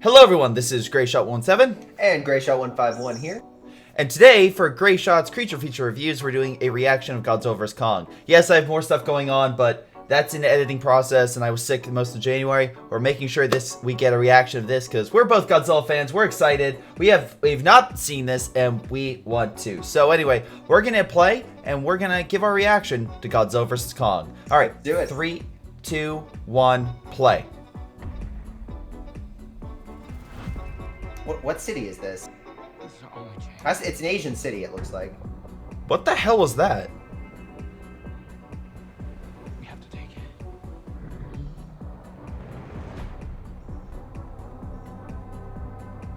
Hello everyone, this is Greyshot17 and Greyshot151 here. and today for Greyshot's creature feature reviews we're doing a reaction of Godzilla vs. Kong. Yes, I have more stuff going on, but that's in the editing process and I was sick most of January. We're making sure we get a reaction of this because we're both Godzilla fans, we're excited. We've not seen this and we want to. So anyway, we're gonna play and we're gonna give our reaction to Godzilla vs. Kong. Alright, do it. 3, 2, 1, play. What city is this? It's an Asian city, it looks like. What the hell was that? We have to take it.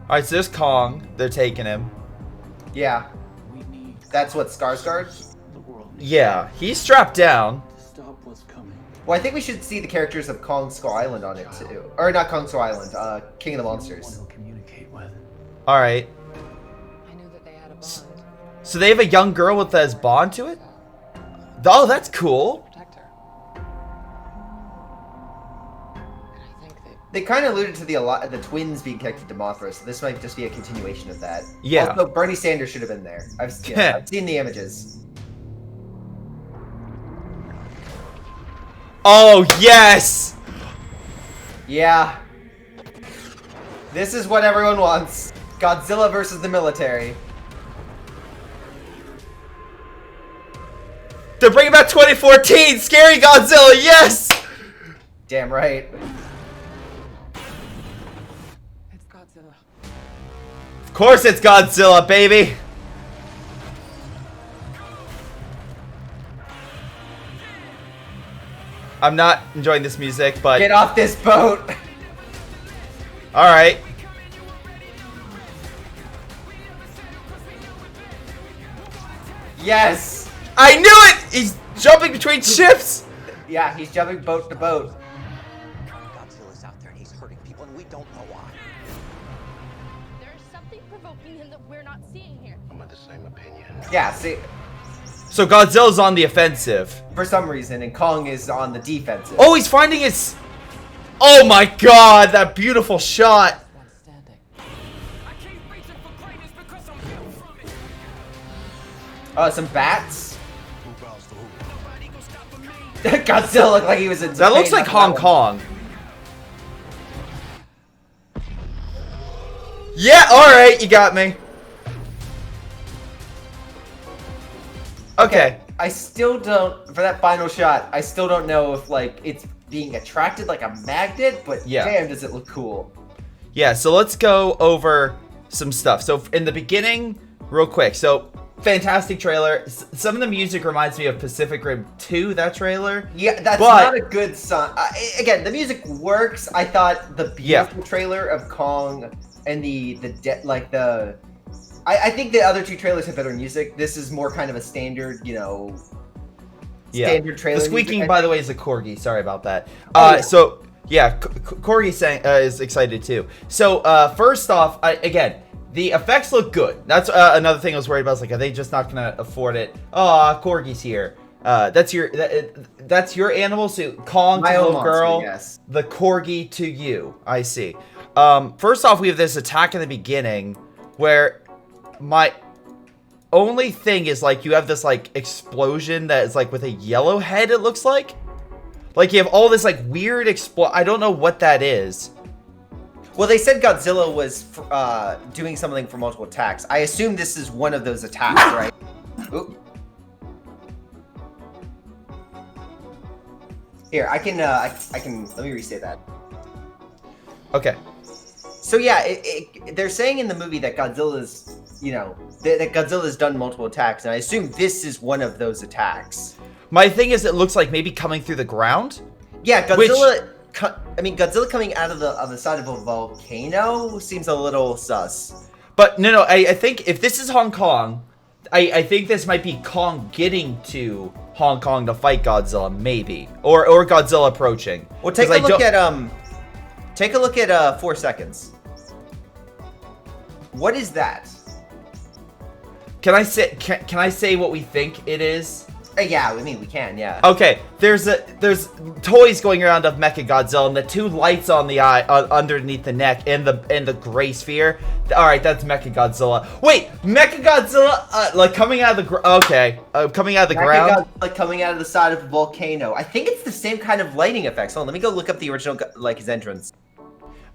Alright, so there's Kong. They're taking him. Yeah. That's what Skarsgård? Yeah, he's strapped down. Stop what's coming. Well, I think we should see the characters of Kong Skull Island on it too. Or not Kong Skull Island, King of the Monsters. Alright. I knew that they had a bond. So they have a young girl with his bond to it? Oh, that's cool. Protect her. And I think that They kind of alluded to the twins being connected to Mothra, so this might just be a continuation of that. Yeah. Also, Bernie Sanders should have been there. I've seen the images. Oh, yes! Yeah. This is what everyone wants. Godzilla versus the military. They're bringing back 2014! Scary Godzilla, yes! Damn right. it's Godzilla. Of course it's Godzilla, baby! I'm not enjoying this music, but... Get off this boat! Alright. Yes! I knew it! He's jumping between ships! Yeah, he's jumping boat to boat. Godzilla's out there and he's hurting people and we don't know why. There's something provoking him that we're not seeing here. I'm of the same opinion. Yeah, see, So Godzilla's on the offensive. for some reason, and Kong is on the defensive. Oh, he's finding his... Oh my god, that beautiful shot! One standing. Some bats? Godzilla looked like he was in That looks Japan, like not Hong that Kong. Yeah, alright, you got me. Okay. I still don't, for that final shot, I still don't know if, like, it's being attracted like a magnet, but Yeah. damn, does it look cool. Yeah, so let's go over some stuff. So in the beginning, real quick. So fantastic trailer. Some of the music reminds me of Pacific Rim 2, that trailer. Yeah, that's But- not a good song. Again, the music works. I thought the beautiful trailer of Kong and I think the other two trailers have better music. This is more kind of a standard, standard trailer. The squeaking, music. by the way, is a corgi. Sorry about that. Oh, yeah. So yeah, Corgi is excited too. So first off, again, the effects look good. That's another thing I was worried about. I was like, are they just not gonna afford it? Oh, Corgi's here. That's your animal. So Kong My to own little monster, girl. yes. The Corgi to you. I see. First off, we have this attack in the beginning where my only thing is, like, you have this, like, explosion that is, like, with a yellow head, it looks like. Like, you have all this, like, weird I don't know what that is. Well, they said Godzilla was doing something for multiple attacks. I assume this is one of those attacks, right? Oop. Here, I can, let me restate that. Okay. So yeah, they're saying in the movie that Godzilla's, that Godzilla's done multiple attacks, and I assume this is one of those attacks. My thing is, it looks like maybe coming through the ground. Yeah, Godzilla. Godzilla coming out of the side of a volcano seems a little sus. But no, I think if this is Hong Kong, I think this might be Kong getting to Hong Kong to fight Godzilla, maybe, or Godzilla approaching. Well, take a look at 4 seconds. What is that? Can I say what we think it is? Yeah, I mean we can. Yeah. Okay, there's toys going around of Mechagodzilla and the two lights on the eye underneath the neck and the gray sphere. All right, that's Mechagodzilla. Wait, Mechagodzilla like coming out of the coming out of the ground. Like coming out of the side of a volcano. I think it's the same kind of lighting effects. Hold on, let me go look up the original like his entrance.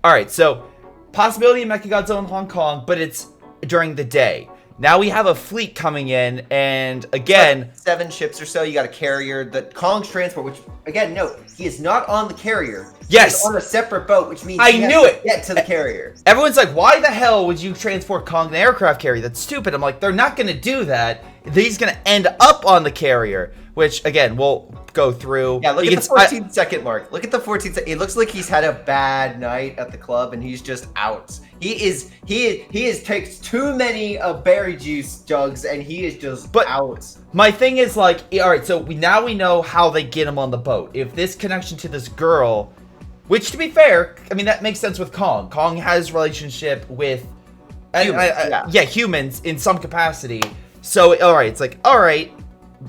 All right, so possibility of Mechagodzilla in Hong Kong, but it's during the day. Now we have a fleet coming in, and again... Like 7 ships or so, you got a carrier, the Kong's transport, which, again, note, he is not on the carrier. Yes! He's on a separate boat, which means I knew it! Get to the carrier. Everyone's like, why the hell would you transport Kong in an aircraft carrier? That's stupid. I'm like, they're not going to do that. He's going to end up on the carrier, which, again, we'll go through. Yeah, look at the 14-second mark. Look at the 14 second. It looks like he's had a bad night at the club, and he's just out. He takes too many berry juice jugs, and he is just out. My thing is like, all right, so now we know how they get him on the boat. If this connection to this girl, which to be fair, I mean that makes sense with Kong. Kong has relationship with humans, humans in some capacity. So all right, it's like all right,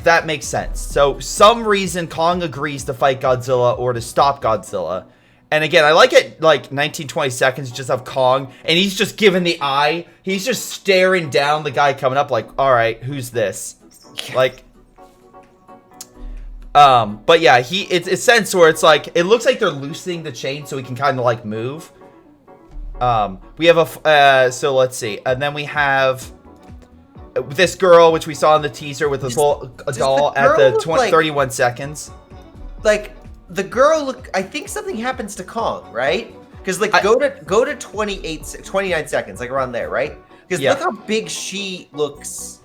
that makes sense. So some reason Kong agrees to fight Godzilla or to stop Godzilla. And again, I like it like 19-20 seconds just of Kong, and he's just giving the eye. He's just staring down the guy coming up like, all right, who's this? Like, but yeah, it's a sense where it's like, it looks like they're loosening the chain so he can kind of like move. We have so let's see. And then we have this girl, which we saw in the teaser with a doll at the 31 seconds. Like, the girl I think something happens to Kong, right? Because like go to 29 seconds, like around there, right? Because look how big she looks.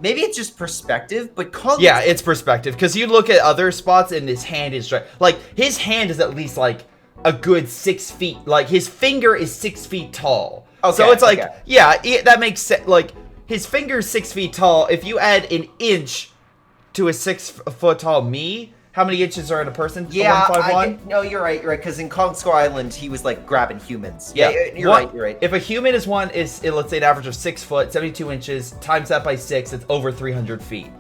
Maybe it's just perspective, but Kong. Yeah, it's perspective. Because you look at other spots and his hand is like his hand is at least like a good 6 feet. Like his finger is 6 feet tall. Okay, so it's like that makes sense. Like his finger is 6 feet tall. If you add an inch to a 6 foot tall me. How many inches are in a person? Yeah, no, you're right. Because in Kong Skull Island, he was like grabbing humans. Yeah, you're right. If a human is let's say an average of 6 foot, 72 inches, times that by 6, it's over 300 feet.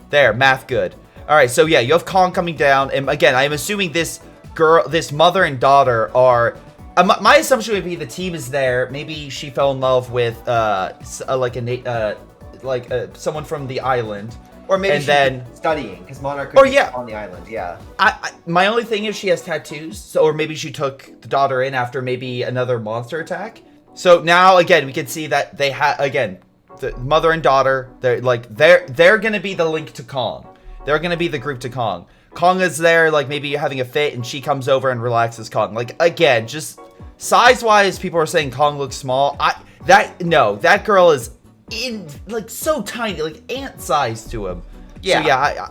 There, math good. All right, so yeah, you have Kong coming down, and again, I'm assuming this mother and daughter are. My assumption would be the team is there. Maybe she fell in love with someone from the island. Or maybe she's studying, because Monarch could be on the island, yeah. My only thing is she has tattoos, or maybe she took the daughter in after maybe another monster attack. So now, again, we can see that they have, again, the mother and daughter, they're going to be the link to Kong. They're going to be the group to Kong. Kong is there, like, maybe having a fit, and she comes over and relaxes Kong. Like, again, just size-wise, people are saying Kong looks small. That girl is so tiny, like ant size to him. Yeah. So yeah,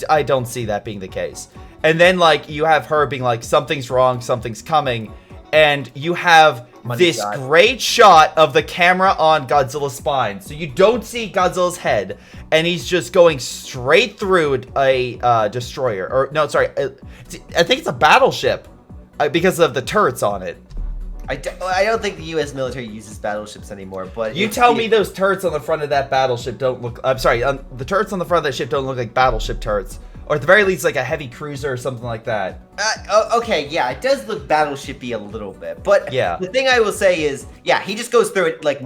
I don't see that being the case. And then like you have her being like, something's wrong, something's coming, and you have this great shot of the camera on Godzilla's spine. So you don't see Godzilla's head, and he's just going straight through a destroyer. Or no, sorry, I think it's a battleship because of the turrets on it. I don't think the U.S. military uses battleships anymore, but... You tell me those turrets on the front of that battleship don't look... I'm sorry, the turrets on the front of that ship don't look like battleship turrets. Or at the very least, like a heavy cruiser or something like that. Okay, yeah, it does look battleship-y a little bit. But yeah. The thing I will say is, yeah, he just goes through it like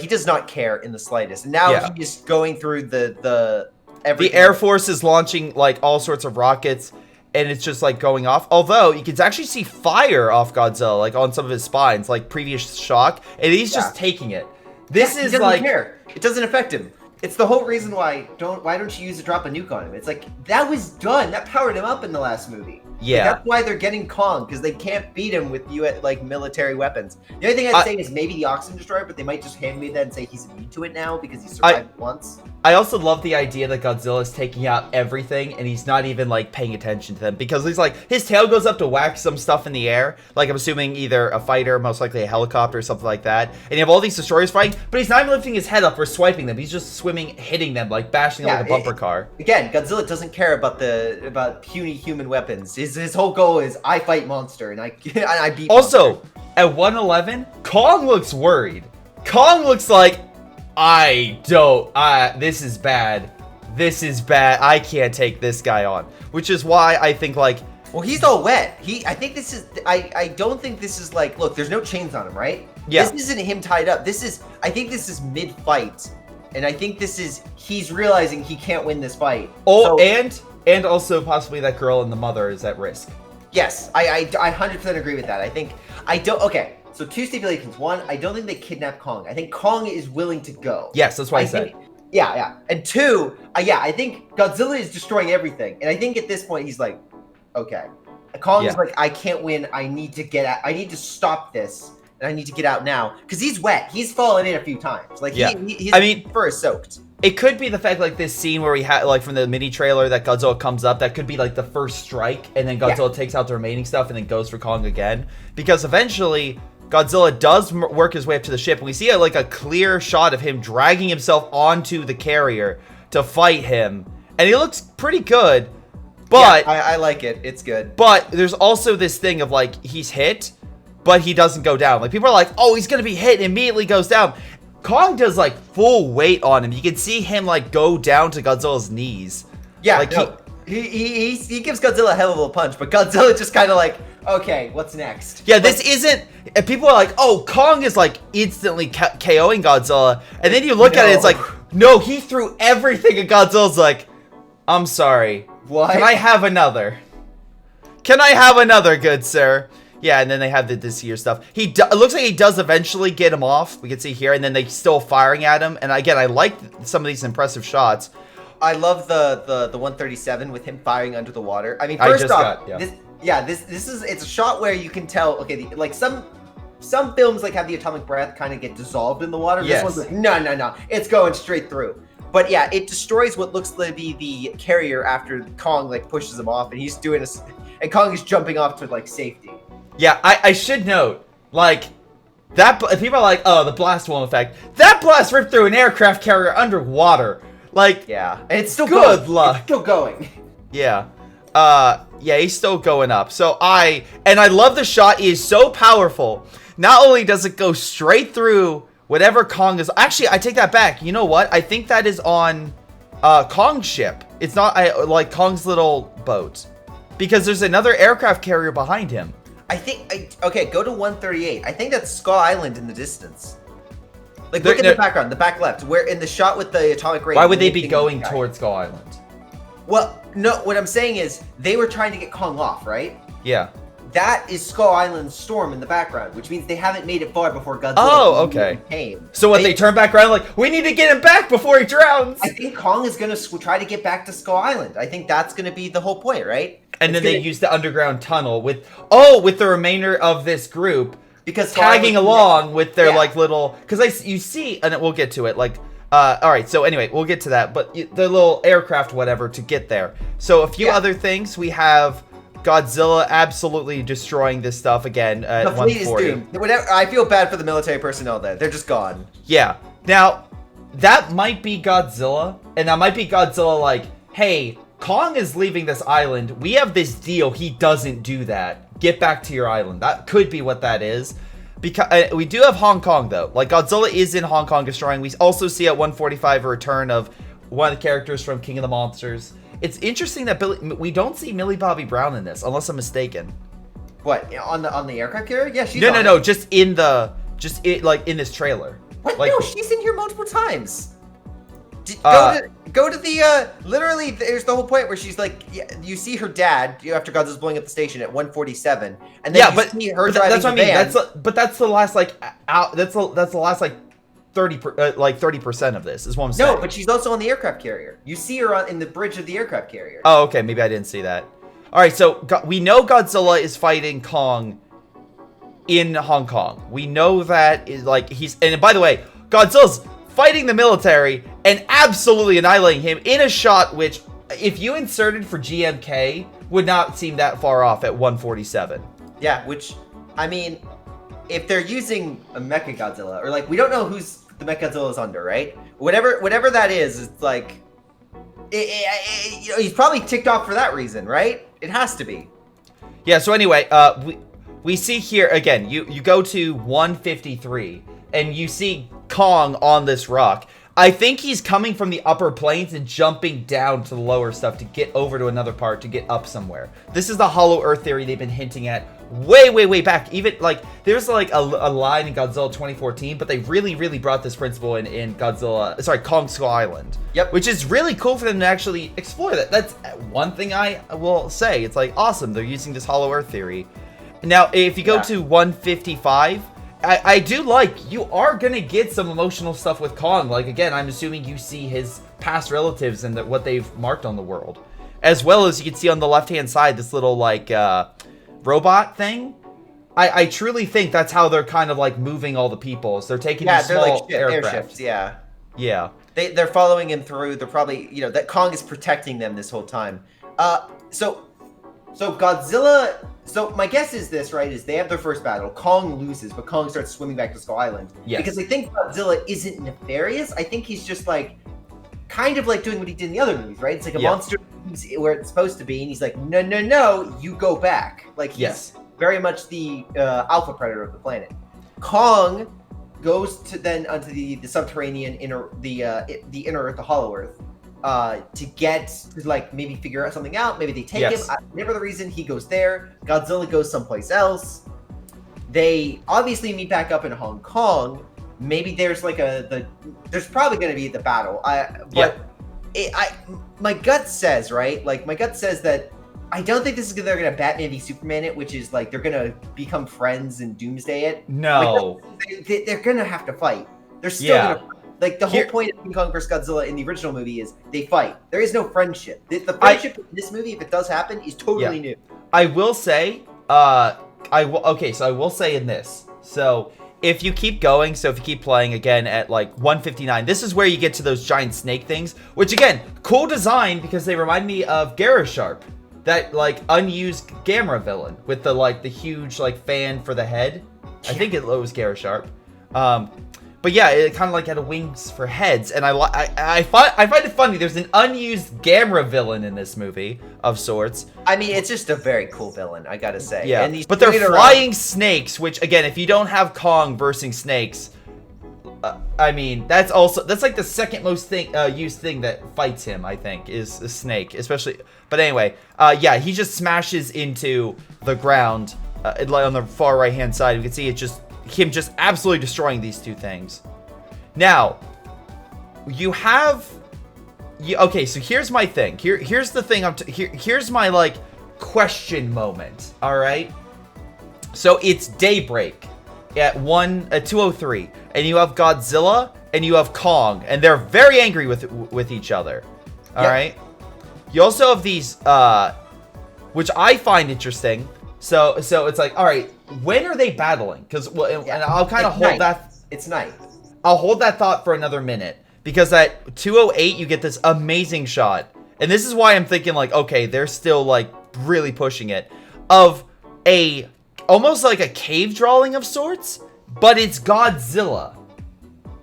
he does not care in the slightest. And now he's going through the everything. The Air Force is launching like all sorts of rockets. And it's just like going off. Although you can actually see fire off Godzilla, like on some of his spines, like previous shock, and he's just taking it. This is like care. It doesn't affect him. It's the whole reason why don't you use a drop a nuke on him? It's like that was done. That powered him up in the last movie. Yeah, like, that's why they're getting Kong, because they can't beat him with like military weapons. The only thing I'd say is maybe the Oxygen Destroyer, but they might just hand me that and say he's immune to it now because he survived once. I also love the idea that Godzilla is taking out everything and he's not even like paying attention to them, because he's like, his tail goes up to whack some stuff in the air, like I'm assuming either a fighter, most likely a helicopter or something like that, and you have all these destroyers fighting, but he's not even lifting his head up or swiping them. He's just swimming, hitting them, like bashing them like a bumper car. Again, Godzilla doesn't care about puny human weapons. His whole goal is I fight monster and I beat also monster. At 111, Kong looks worried. Kong looks like, this is bad. this is bad. I can't take this guy on. Which is why I think, like... Well, he's all wet. I think this is... I don't think this is like... Look, there's no chains on him, right? Yeah. This isn't him tied up. This is... I think this is mid-fight. And I think this is... He's realizing he can't win this fight. Oh, so, and also possibly that girl and the mother is at risk. Yes, I 100% agree with that. I think... I don't... Okay, so 2 stipulations. 1, I don't think they kidnapped Kong. I think Kong is willing to go. Yes, that's what I said. Yeah. And 2, I think Godzilla is destroying everything. And I think at this point, he's like, okay. Kong is like, I can't win. I need to get out. I need to stop this. And I need to get out now. Because he's wet. He's fallen in a few times. Like, his fur is soaked. It could be the fact, like, this scene where we had, like, from the mini trailer that Godzilla comes up, that could be, like, the first strike, and then Godzilla takes out the remaining stuff and then goes for Kong again. Because eventually, Godzilla does work his way up to the ship, and we see, like, a clear shot of him dragging himself onto the carrier to fight him. And he looks pretty good, but... Yeah, I like it. It's good. But there's also this thing of, like, he's hit, but he doesn't go down. Like, people are like, oh, he's gonna be hit and immediately goes down. Kong does like full weight on him. You can see him like go down to Godzilla's knees. Yeah, like he gives Godzilla a hell of a punch, but Godzilla just kind of like, okay, what's next? Yeah, this isn't. And people are like, oh, Kong is like instantly KOing Godzilla, and then you look at it, it's like, no, he threw everything, and Godzilla's like, I'm sorry. What? Can I have another? Can I have another, good sir? Yeah, and then they have this year stuff. It looks like he does eventually get him off. We can see here, and then they still firing at him. And again, I like some of these impressive shots. I love the 137 with him firing under the water. I mean, first off, this is it's a shot where you can tell. Okay, like some films like have the atomic breath kind of get dissolved in the water. Yes. This one's like no, it's going straight through. But yeah, it destroys what looks to be the carrier after Kong like pushes him off, and he's doing and Kong is jumping off to like safety. Yeah, I should note, like, that people are like, oh, the blast won't affect. That blast ripped through an aircraft carrier underwater. Like, yeah, and it's still good going. luck. It's still going. Yeah. Yeah, he's still going up. So I love the shot. It is so powerful. Not only does it go straight through whatever Kong is. Actually, I take that back. You know what? I think that is on Kong's ship. It's not like Kong's little boat. Because there's another aircraft carrier behind him. I think, okay, go to 138. I think that's Skull Island in the distance. Like, look at the background, the back left, where in the shot with the atomic ray. Why would they be going towards Skull Island? Well, no, what I'm saying is, they were trying to get Kong off, right? Yeah. That is Skull Island's storm in the background, which means they haven't made it far before Godzilla came. So what, they turn back around like, we need to get him back before he drowns? I think Kong is going to try to get back to Skull Island. I think that's going to be the whole point, right? And then they use the underground tunnel with the remainder of this group because tagging along with their like little, because you see, and we'll get to it, like, all right, so anyway, we'll get to that, but the little aircraft, whatever, to get there. So a few other things. We have Godzilla absolutely destroying this stuff again at 140. The fleet is doomed. Whatever, I feel bad for the military personnel there. They're just gone. Yeah. Now, that might be Godzilla, and that might be Godzilla like, hey, Kong is leaving this island. We have this deal. He doesn't do that. Get back to your island. That could be what that is. Because we do have Hong Kong, though. Like, Godzilla is in Hong Kong destroying. We also see at 145 a return of one of the characters from King of the Monsters. It's interesting that we don't see Millie Bobby Brown in this, unless I'm mistaken. What, on the aircraft carrier? Yeah, she's No, just in this trailer. What? Like, no, she's in here multiple times. Go to the literally. There's the whole point where she's like, you see her dad after Godzilla's blowing up the station at 147, and then you see her driving the van. That's the last that's the last 30% of this is what I'm saying. No, but she's also on the aircraft carrier. You see her in the bridge of the aircraft carrier. Oh, okay, maybe I didn't see that. All right, so we know Godzilla is fighting Kong in Hong Kong. We know that is like and by the way, Godzilla's fighting the military and absolutely annihilating him in a shot which, if you inserted for GMK, would not seem that far off at 147. Yeah, which, I mean, if they're using a Mecha Godzilla, or like, we don't know who's the Mecha Godzilla is under, right? Whatever that is, it's like, he's probably ticked off for that reason, right? It has to be. Yeah, so anyway, we see here, again, you go to 153, and you see Kong on this rock. I think he's coming from the upper planes and jumping down to the lower stuff to get over to another part, to get up somewhere. This is the hollow earth theory they've been hinting at way back. Even, like, there's, like, a line in Godzilla 2014, but they really brought this principle in Kong Skull Island. Yep. Which is really cool for them to actually explore that. That's one thing I will say. It's, like, awesome. They're using this hollow earth theory. Now, if you go to 155... I do like, you are gonna get some emotional stuff with Kong. Like, again, I'm assuming you see his past relatives and what they've marked on the world. As well as you can see on the left-hand side, this little, like, robot thing. I truly think that's how they're kind of, like, moving all the peoples. They're taking these small airships, yeah. Yeah. They're following him through. They're probably, that Kong is protecting them this whole time. So Godzilla... So my guess is this, right, is they have their first battle. Kong loses, but Kong starts swimming back to Skull Island. Yes. Because I think Godzilla isn't nefarious. I think he's just, like, kind of like doing what he did in the other movies, right? It's like a monster where it's supposed to be, and he's like, no, you go back. Like, he's very much the alpha predator of the planet. Kong goes to then onto the subterranean inner, the inner Earth, the Hollow Earth, to get to, like, maybe figure out something out. Maybe they take him. Whatever the reason, he goes there. Godzilla goes someplace else. They obviously meet back up in Hong Kong. Maybe there's like there's probably going to be the battle. My gut says, right? Like, my gut says that I don't think this is they're going to Batman v Superman it, which is like they're going to become friends and doomsday it. No. They're going to have to fight. They're still going to. Like, the whole point of King Kong vs. Godzilla in the original movie is they fight. There is no friendship. The friendship in this movie, if it does happen, is totally new. I will say, I will say in this. So, if you keep going, if you keep playing again at, like, 159, this is where you get to those giant snake things. Which, again, cool design because they remind me of Greyshot. That, like, unused Gamera villain with the, like, the huge, like, fan for the head. I think it was Greyshot. But yeah, it kind of like had wings for heads, and I find it funny. There's an unused Gamera villain in this movie of sorts. I mean, it's just a very cool villain, I gotta say. Yeah, and but they're flying snakes, which again, if you don't have Kong versing snakes, I mean, that's like the second most used thing that fights him. I think is a snake, especially. But anyway, yeah, he just smashes into the ground on the far right hand side. You can see it just. Him just absolutely destroying these two things. Now, okay, so here's my thing. Here's the thing. Here's my, like, question moment. All right. So it's daybreak at 2:03, and you have Godzilla and you have Kong, and they're very angry with each other. All right. You also have these, which I find interesting. So it's like, all right, when are they battling? Because, and I'll kind of hold that. It's night. I'll hold that thought for another minute. Because at 2:08, you get this amazing shot. And this is why I'm thinking, like, okay, they're still, like, really pushing it. Of almost like a cave drawing of sorts, but it's Godzilla.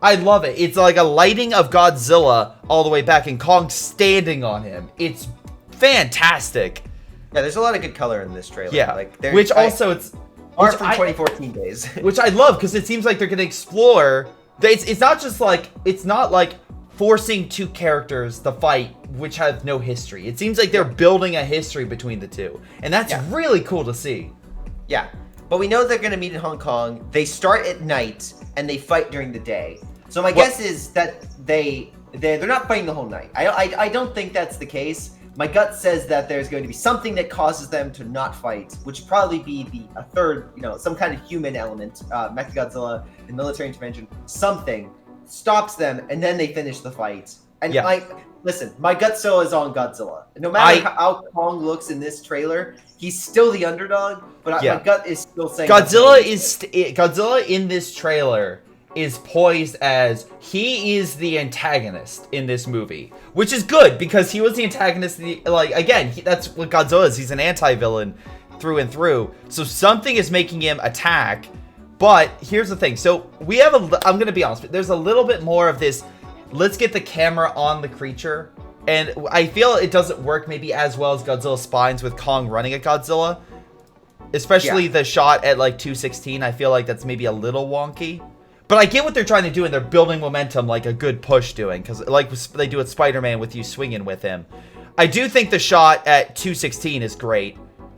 I love it. It's like a lighting of Godzilla all the way back and Kong standing on him. It's fantastic. Yeah, there's a lot of good color in this trailer. Yeah, like, which also it's art from 2014 days. Which I love because it seems like they're gonna explore. It's not just like it's not like forcing two characters to fight which have no history. It seems like they're building a history between the two, and that's really cool to see. Yeah, but we know they're gonna meet in Hong Kong. They start at night and they fight during the day. So my guess is that they're not fighting the whole night. I don't think that's the case. My gut says that there's going to be something that causes them to not fight, which would probably be a third, some kind of human element, Mechagodzilla, the military intervention, something stops them, and then they finish the fight. And listen, my gut still is on Godzilla. No matter how Kong looks in this trailer, he's still the underdog, but my gut is still saying Godzilla in this trailer is poised as he is the antagonist in this movie, which is good because he was the antagonist. That's what Godzilla is. He's an anti-villain through and through. So something is making him attack. But here's the thing. So we have I'm going to be honest, there's a little bit more of this. Let's get the camera on the creature. And I feel it doesn't work maybe as well as Godzilla's spines with Kong running at Godzilla. Especially the shot at like 2:16. I feel like that's maybe a little wonky. But I get what they're trying to do, and they're building momentum like a good push doing, because like they do with Spider-Man with you swinging with him. I do think the shot at 216 is great,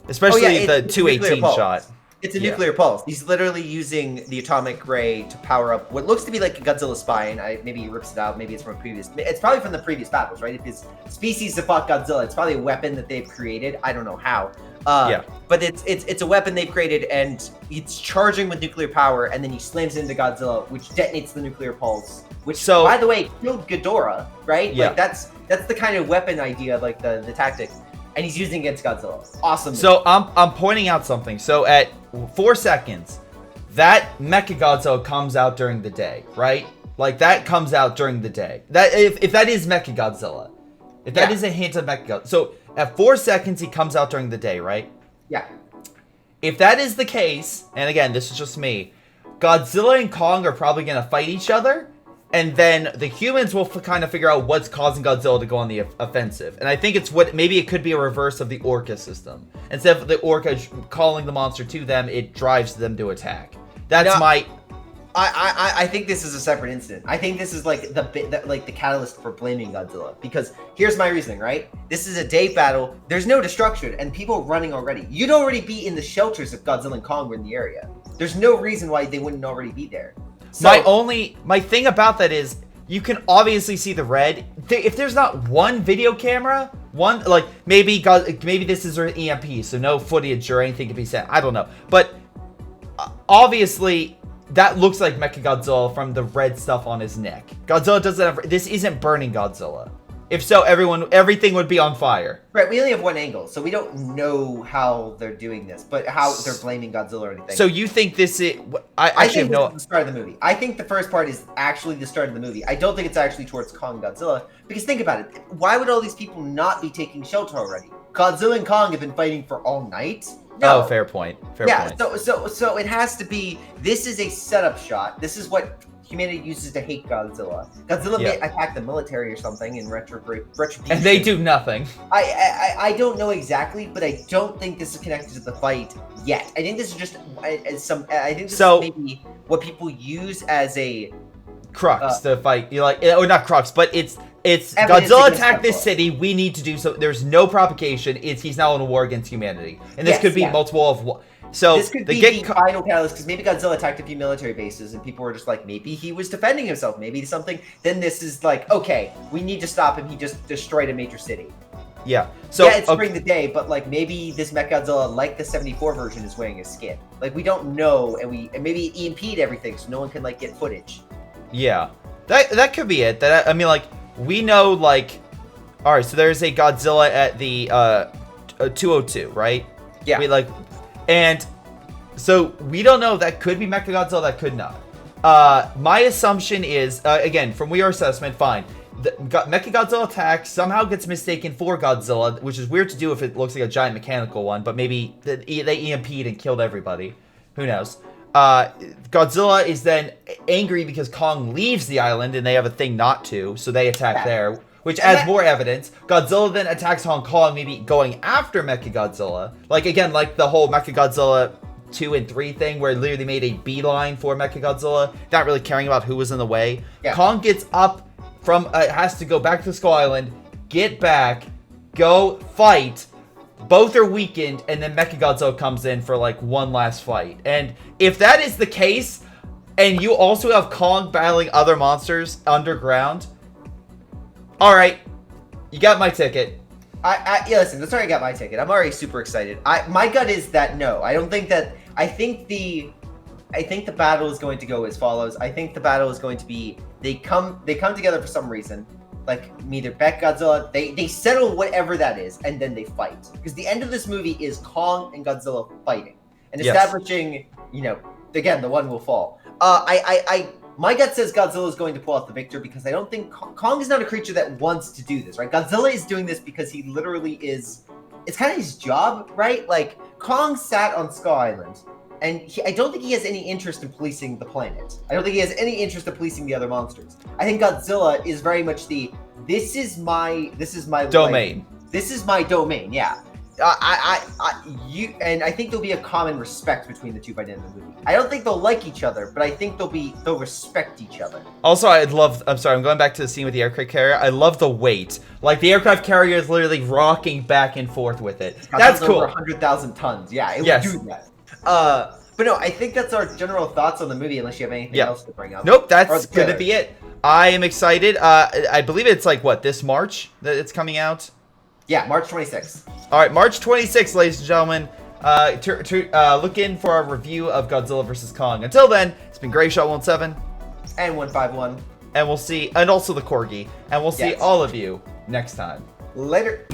especially the 218 shot. It's a nuclear pulse. He's literally using the atomic ray to power up what looks to be like a Godzilla spine. Maybe he rips it out. Maybe it's from a previous. It's probably from the previous battles, right? If his species have fought Godzilla, it's probably a weapon that they've created. I don't know how. But it's a weapon they've created, and it's charging with nuclear power, and then he slams it into Godzilla, which detonates the nuclear pulse. Which, by the way, killed Ghidorah, right? Yeah. Like that's the kind of weapon idea, like the tactic. And he's using against Godzilla. Awesome. So I'm pointing out something. So at 4 seconds, that Mechagodzilla comes out during the day, right? Like that comes out during the day. That if that is Mechagodzilla, if that is a hint of Mechagodzilla. So at 4 seconds, he comes out during the day, right? Yeah. If that is the case, and again, this is just me, Godzilla and Kong are probably gonna fight each other. And then the humans will kind of figure out what's causing Godzilla to go on the offensive. And I think it's maybe it could be a reverse of the Orca system. Instead of the Orca calling the monster to them, it drives them to attack. That's I think this is a separate incident. I think this is like the catalyst for blaming Godzilla. Because here's my reasoning, right? This is a day battle. There's no destruction, and people are running already. You'd already be in the shelters if Godzilla and Kong were in the area. There's no reason why they wouldn't already be there. So, my thing about that is you can obviously see the red. If there's not one video camera, maybe this is an EMP, so no footage or anything can be sent. I don't know, but obviously that looks like Mechagodzilla from the red stuff on his neck. Godzilla doesn't have. This isn't burning Godzilla. If so, everything would be on fire. Right, we only have one angle, so we don't know how they're doing this, but how they're blaming Godzilla or anything. So you think this is... I think this is the start of the movie. I think the first part is actually the start of the movie. I don't think it's actually towards Kong and Godzilla, because think about it. Why would all these people not be taking shelter already? Godzilla and Kong have been fighting for all night. No. Oh, fair point. Fair point. So it has to be... This is a setup shot. This is what humanity uses to hate Godzilla. Godzilla may attack the military or something in retribution. And they do nothing. I don't know exactly, but I don't think this is connected to the fight yet. I think this is just is maybe what people use as a crux to fight. You or not crux, but it's Godzilla attacked this city. We need to do so. There's no provocation. He's now in a war against humanity, and this could be multiple of. So this could be the final catalyst, because maybe Godzilla attacked a few military bases and people were just like, maybe he was defending himself, maybe something. Then this is like, okay, we need to stop him. He just destroyed a major city. Yeah. So it's during the day, but like maybe this Mechagodzilla, like the 74 version, is wearing his skin. Like we don't know, and maybe it EMP'd everything, so no one can like get footage. Yeah, that could be it. I mean, like we know, like, all right. So there's a Godzilla at the 202, right? Yeah. And so we don't know. That could be Mechagodzilla. That could not. My assumption is, again, from your assessment, fine. The Mechagodzilla attack somehow gets mistaken for Godzilla, which is weird to do if it looks like a giant mechanical one. But maybe they EMP'd and killed everybody. Who knows? Godzilla is then angry because Kong leaves the island and they have a thing not to, so they attack there. Which adds more evidence. Godzilla then attacks Hong Kong, maybe going after Mechagodzilla. Like, again, like the whole Mechagodzilla 2 and 3 thing, where it literally made a beeline for Mechagodzilla, not really caring about who was in the way. Yeah. Kong gets up from, has to go back to Skull Island, get back, go fight. Both are weakened, and then Mechagodzilla comes in for, like, one last fight. And if that is the case, and you also have Kong battling other monsters underground... All right, you got my ticket. Yeah, listen, that's already got my ticket. I'm already super excited. My gut is that no. I don't think that. I think the battle is going to go as follows. I think the battle is going to be they come together for some reason, like either Godzilla. They settle whatever that is, and then they fight. Because the end of this movie is Kong and Godzilla fighting and establishing. Again, the one will fall. My gut says Godzilla is going to pull out the victor, because I don't think Kong is not a creature that wants to do this, right? Godzilla is doing this because he literally is... It's kind of his job, right? Like, Kong sat on Skull Island, and I don't think he has any interest in policing the planet. I don't think he has any interest in policing the other monsters. I think Godzilla is very much this is my domain. This is my domain, yeah. I think there'll be a common respect between the two by the end of the movie. I don't think they'll like each other, but I think they'll respect each other. Also, I'm going back to the scene with the aircraft carrier. I love the weight. Like, the aircraft carrier is literally rocking back and forth with it. That's cool. Over 100,000 tons. Yeah, it Yes. would do that. But no, I think that's our general thoughts on the movie, unless you have anything else to bring up. Nope, that's going to be it. I am excited. I believe it's like, what, this March that it's coming out? Yeah, March 26th. All right, March 26th, ladies and gentlemen. Look in for our review of Godzilla vs. Kong. Until then, it's been Greyshot17. And 151. And we'll see, and also the Corgi. And we'll see all of you next time. Later.